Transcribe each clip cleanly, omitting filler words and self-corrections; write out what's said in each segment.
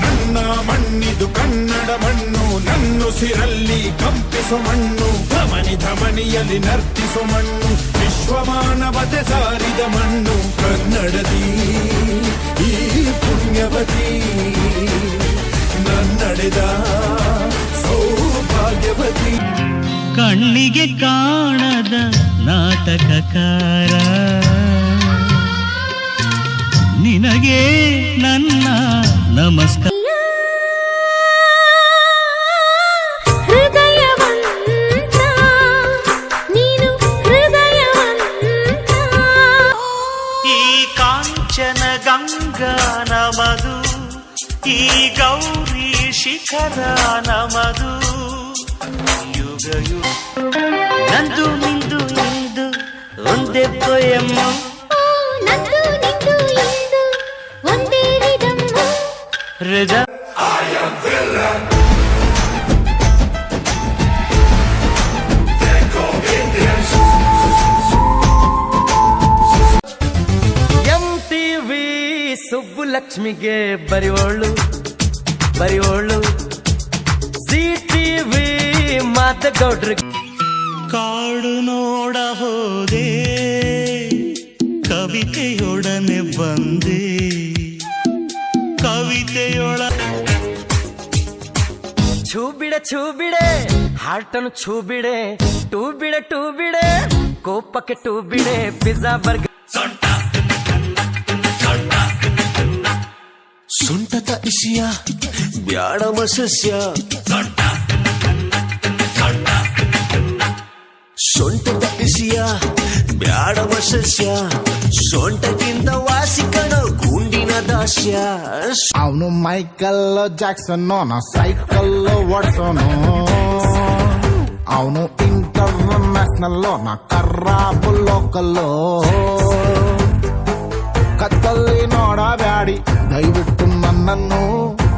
ನನ್ನ ಮಣ್ಣಿದು ಕನ್ನಡ ಮಣ್ಣು, ನನ್ನುಸಿರಲ್ಲಿ ಕಂಪಿಸು ಮಣ್ಣು, ಧಮನಿ ಧಮನಿಯಲ್ಲಿ ನರ್ತಿಸು ಮಣ್ಣು, ವಿಶ್ವಮಾನವತೆ ಸಾರಿದ ಮಣ್ಣು ಕನ್ನಡದಿ ಈ ಪುಣ್ಯವತಿ, ನನ್ನಡೆದ ಸೌಭಾಗ್ಯವತಿ. ಕಣ್ಣಿಗೆ ಕಾಣದ ನಾಟಕಕಾರ ನಿನಗೆ ನನ್ನ ನಮಸ್ಕಾರ. ಹೃದಯವಂತ ನೀನು ಹೃದಯವಂತ. ಈ ಕಾಂಚನ ಗಂಗಾ ನಮದು, ಈ ಗೌರಿ ಶಿಖರ ನಮದು, ಯುಗ ಯುಗ ನಂದು ನಿಂದು ಇಂದು ಒಂದೇ ಪೊಯಮ್ಮ, ನಂದು ನಿಂದು ಇಂದು ಒಂದೇ ವಿಧಮ್ಮ. ಹೃದ MTV ಸುಬ್ಬುಲಕ್ಷ್ಮಿಗೆ ಬರಿವೋಳು ಬರಿವೋಳು, ZTV ಮಾತಗೌಡ್ರಿಗೆ. ಕಾಡು ನೋಡ ಹೋದೆ, ಕವಿತೆಯೊಡನೆ ಬಂದೆ, ಕವಿತೆಯೊಳ ಛೂ ಬಿಡೆ ಹಾರ್ಟನ್ನು ಛೂ ಬಿಡೆ, ಟೂ ಬಿಡೆ ಕೋಪಕ್ಕೆ ಟೂ ಬಿಡೆ, ಪಿಜ್ಜಾ ಬರ್ಗರ್ ಸೊಂಟದ ಇಸಿಯ ಬ್ಯಾಡ ಮಸಸ್ಯ, ಸೊಂಟದ ಇಸಿಯ ಬ್ಯಾಡ ಮಸಸ್ಯ, ಸೊಂಟಕ್ಕಿಂತ ವಾಸಿಕಣ ಗುಂಡಿನ ದಾಸ್ಯ. ಅವನು ಮೈಕಲ್ ಜಾಕ್ಸನ್, ನಾ ಸೈಕಲ್ ಓಡ್ಸೋನು, ಅವನು ಇಂಟರ್ನ್ಯಾಷನಲ್, ನಾ ಕರ್ರಾಬು ಲೋಕಲ್ಲು. ಕತ್ತಲ್ಲಿ ನೋಡಬ್ಯಾಡಿ ದಯವಿಟ್ಟು ನನ್ನನ್ನು,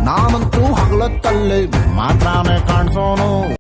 ನಾನಂತೂ ಹಗಲತ್ತಲ್ಲಿ ಮಾತ್ರನೇ ಕಾಣಿಸೋನು.